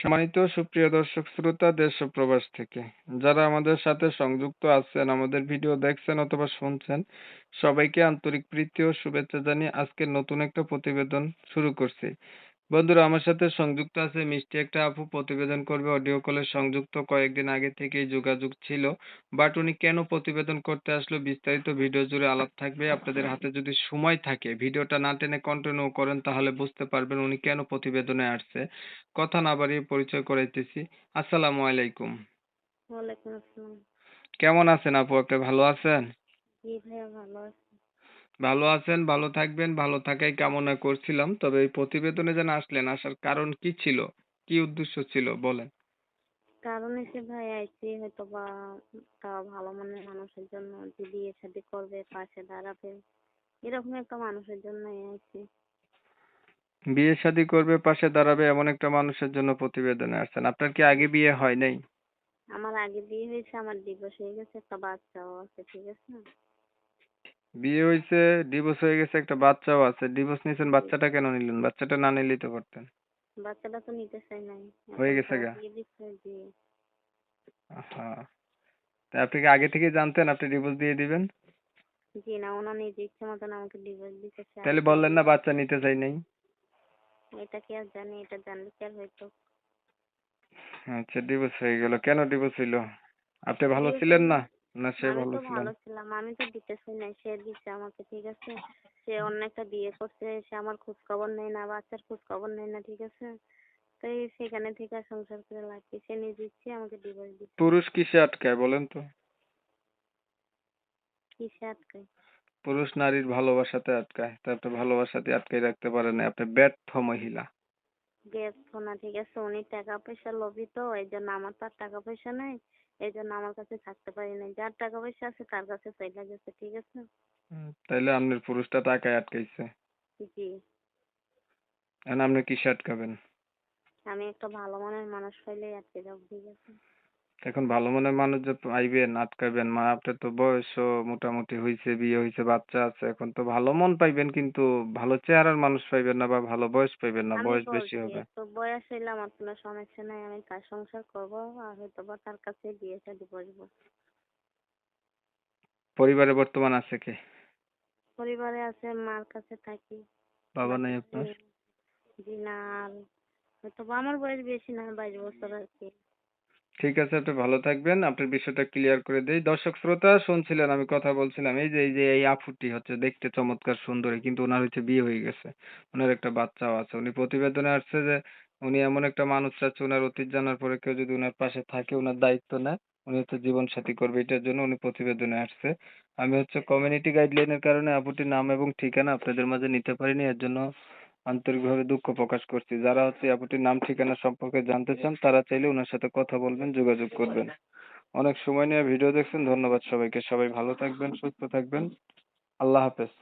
সম্মানিত সুপ্রিয় দর্শক শ্রোতা দেশ ও প্রবাস থেকে যারা আমাদের সাথে সংযুক্ত আছেন, আমাদের ভিডিও দেখছেন অথবা শুনছেন, সবাইকে আন্তরিক প্রীতি ও শুভেচ্ছা জানিয়ে আজকের নতুন একটা প্রতিবেদন শুরু করছি। বন্ধুরা, আমার সাথে সংযুক্ত আছে মিষ্টি একটা আপু, প্রতিবেদন করবে অডিও কলে সংযুক্ত। কয়েকদিন আগে থেকেই যোগাযোগ ছিল, বাট উনি কেন প্রতিবেদন করতে আসলো বিস্তারিত ভিডিও জুড়ে আলাপ থাকবে। আপনাদের হাতে যদি সময় থাকে ভিডিওটা না টেনে কন্টিনিউ করেন তাহলে বুঝতে পারবেন উনি কেন প্রতিবেদনে আসছে। কথা না বাড়িয়ে পরিচয় করাইতেছি। আসসালামু আলাইকুম। ওয়ালাইকুম আসসালাম। কেমন আছেন আপু? আপনি ভালো আছেন? জি ভাইয়া ভালো আছি। ভালো আছেন, ভালো থাকবেন, ভালো থাকাই কামনা করছিলাম। তবে এই প্রতিবেদনে যেন আসলেন, আসার কারণ কি ছিল? কি উদ্দেশ্য ছিল বলেন? কারণ এসে ভাই আইছি হয়তোবা একটা ভালো মনের মানুষের জন্য, যে বিয়ে শাদী করবে, পাশে দাঁড়াবে, এরকম একটা মানুষের জন্যই আইছি। বিয়ে শাদী করবে, পাশে দাঁড়াবে এমন একটা মানুষের জন্য প্রতিবেদনে আসছেন। আপনার কি আগে বিয়ে হয় নাই? আমার আগে বিয়ে হয়েছে, আমার ডিভোর্স হয়ে গেছে, একটা বাচ্চাও আছে, ঠিক আছে? বিয়ে হইছে, ডিভোর্স হয়ে গেছে, একটা বাচ্চাও আছে। ডিভোর্স নিছেন, জি। বাচ্চাটা কেন নিলেন? বাচ্চাটা না নিলেই তো পারতেন। বাচ্চাটা তো নিতে চাই নাই, হয়ে এখন তো গেছে গা। দিয়ে দিচ্ছে। জি। হ্যাঁ। তা আপনি কি আগে থেকে জানতেন আপনি ডিভোর্স দিয়ে দিবেন? জি না, ওনার নিজে ইচ্ছে মতন আমাকে ডিভোর্স দিতে চায়, তাহলে তাই বললেন না বাচ্চা নিতে চাই নাই? এটা কি আর জানি? এটা জানলে কি আর হয়তো? আচ্ছা, ডিভোর্স হয়ে গেল। কেন ডিভোর্স হইলো? আপনি ভালো ডিভোর্স ছিলেন হয়ে না? না সে আমি ভালো তো ছিলেন? ভালো ছিলাম, আমি তো দিতে চাই নাই, সে দিচ্ছে আমাকে, ঠিক আছে? সে অন্য একটা বিয়ে করছে, সে আমার খোঁজ খবর নেয় না, বাচ্চার খোঁজ খবর নেয় না, ঠিক আছে? তাই সেখানে থেকে আর সংসার করে লাভ কি? সে নিজে ইচ্ছে আমাকে ডিভোর্স দিচ্ছে। পুরুষ কিসে আটকায় বলেন তো? কিসে আটকায়? পুরুষ নারীর ভালোবাসাতে আটকায়। তা আপনি ভালোবাসাতে আটকায় রাখতে পারেন নাই। আপনি ব্যর্থ মহিলা। ব্যর্থ না, ঠিক আছে? উনি টাকা পয়সা লোভী, তো এই জন্য, আমার তো আর টাকা পয়সা নেই, এই জন্য আমার কাছে থাকতে পারি না। যার টাকা পয়সা আছে তার কাছে চলে গেছে, ঠিক আছে? তাইলে আপনার পুরুষটা টাকায় আটকাইছে। জি। এখন আপনি কিসে আটকাবেন? আমি একটা ভালো মনের মানুষ পাইলেই আটকে যাবো, ঠিক আছে? এখন ভালো মনের মানুষ যে পাইবেন, আটকাবেন, আপনার তো বয়সও মোটামুটি হইছে, বিয়ে হইছে, বাচ্চা আছে। এখন তো ভালো মন পাইবেন, কিন্তু ভালো চেহারার মানুষ পাইবেন না বা ভালো বয়স পাইবেন না। আমি বয়স বেশি বলছি, হবে। একটু বয়স হইলে আমার কোনো সমস্যা নাই, আমি তার সংসার করবো, আর হয়তো বা তার কাছে বিয়ে শাদী বসবো। পরিবারে বর্তমান আছে কে? পরিবারে আছে, মার কাছে থাকি। বাবা বাকি নাই জি। আপনার? জি না, আর হয়তো বা আমার বয়স বেশি না, 22 বছর আর কি। ঠিক আছে, আপনি ভালো থাকবেন। আপনার বিষয়টা ক্লিয়ার করে দেই। দর্শক শ্রোতা শুনছিলেন আমি কথা বলছিলাম। এই আপুটি হচ্ছে দেখতে চমৎকার সুন্দরী, কিন্তু উনার হচ্ছে বিয়ে হয়ে গেছে। উনার একটা বাচ্চাও আছে। উনি প্রতিবেদনে আসছে যে উনি এমন একটা মানুষ চাচ্ছে, উনার অতীত জানার পরে কেউ যদি উনার পাশে থাকে, উনার দায়িত্ব নেয়, উনি হচ্ছে জীবন সাথী করবে। এটার জন্য উনি প্রতিবেদনে আসছে। আমি হচ্ছে কমিউনিটি গাইডলাইনের কারণে আপুটির নাম এবং ঠিকানা আপনাদের মাঝে নিতে পারিনি। এর জন্য আন্তরিকভাবে দুঃখ প্রকাশ করছি। যারা হচ্ছে এই আপুটির নাম ঠিকানা সম্পর্কে জানতে চান তারা চাইলে উনার সাথে কথা বলবেন, যোগাযোগ করবেন। অনেক সময় নিয়ে ভিডিও দেখছেন, ধন্যবাদ সবাইকে। সবাই ভালো থাকবেন, সুস্থ থাকবেন। আল্লাহ হাফেজ।